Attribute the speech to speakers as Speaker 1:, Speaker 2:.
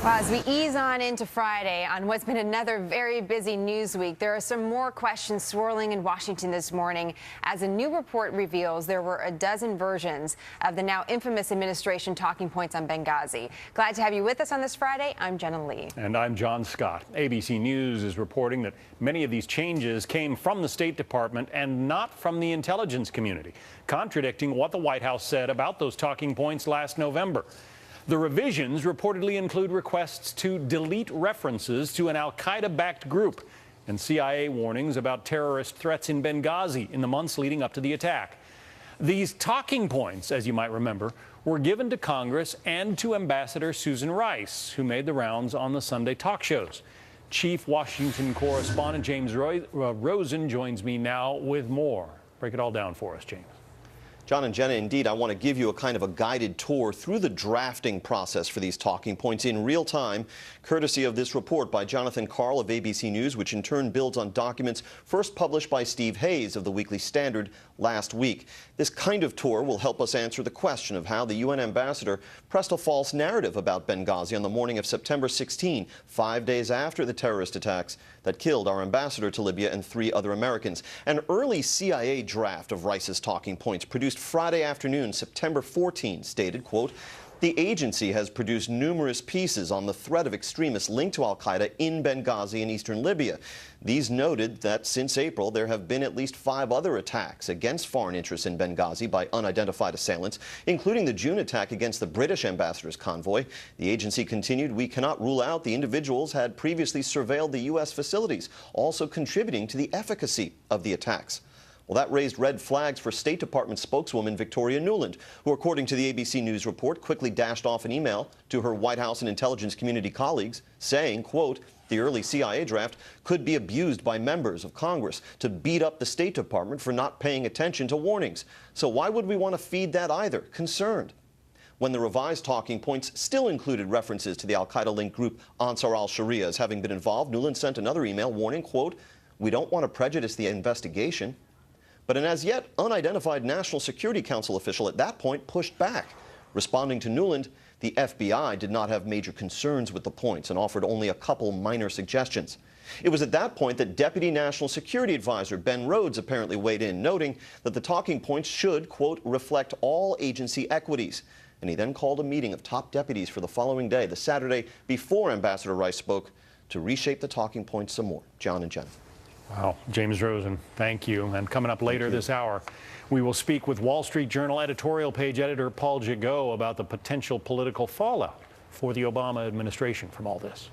Speaker 1: Well, as we ease on into Friday on what's been another very busy news week, there are some more questions swirling in Washington this morning as a new report reveals there were a dozen versions of the now infamous administration talking points on Benghazi. Glad to have you with us on this Friday. I'm Jenna Lee.
Speaker 2: And I'm John Scott. ABC News is reporting that many of these changes came from the State Department and not from the intelligence community, contradicting what the White House said about those talking points last November. The revisions reportedly include requests to delete references to an al-Qaeda-backed group and CIA warnings about terrorist threats in Benghazi in the months leading up to the attack. These talking points, as you might remember, were given to Congress and to Ambassador Susan Rice, who made the rounds on the Sunday talk shows. Chief Washington correspondent James Rosen joins me now with more. Break it all down for us, James.
Speaker 3: John and Jenna, indeed, I want to give you a kind of a guided tour through the drafting process for these talking points in real time, courtesy of this report by Jonathan Karl of ABC News, which in turn builds on documents first published by Steve Hayes of the Weekly Standard last week. This kind of tour will help us answer the question of how the UN ambassador pressed a false narrative about Benghazi on the morning of September 16, 5 days after the terrorist attacks that killed our ambassador to Libya and 3 other Americans. An early CIA draft of Rice's talking points produced Friday afternoon, September 14, stated, quote, "The agency has produced numerous pieces on the threat of extremists linked to al-Qaeda in Benghazi and eastern Libya. These noted that since April, there have been at least 5 other attacks against foreign interests in Benghazi by unidentified assailants, including the June attack against the British ambassador's convoy." The agency continued, "We cannot rule out the individuals had previously surveilled the U.S. facilities, also contributing to the efficacy of the attacks." Well, that raised red flags for State Department spokeswoman Victoria Nuland, who, according to the ABC News report, quickly dashed off an email to her White House and intelligence community colleagues saying, quote, "The early CIA draft could be abused by members of Congress to beat up the State Department for not paying attention to warnings. So why would we want to feed that either? Concerned." When the revised talking points still included references to the al-Qaeda-linked group Ansar al-Sharia as having been involved, Nuland sent another email warning, quote, "We don't want to prejudice the investigation." But an as yet unidentified National Security Council official at that point pushed back. Responding to Nuland, the FBI did not have major concerns with the points and offered only a couple minor suggestions. It was at that point that Deputy National Security Advisor Ben Rhodes apparently weighed in, noting that the talking points should, quote, "reflect all agency equities." And he then called a meeting of top deputies for the following day, the Saturday before Ambassador Rice spoke, to reshape the talking points some more. John and Jen.
Speaker 2: Wow, James Rosen, thank you. And coming up later this hour, we will speak with Wall Street Journal editorial page editor Paul Gigot about the potential political fallout for the Obama administration from all this.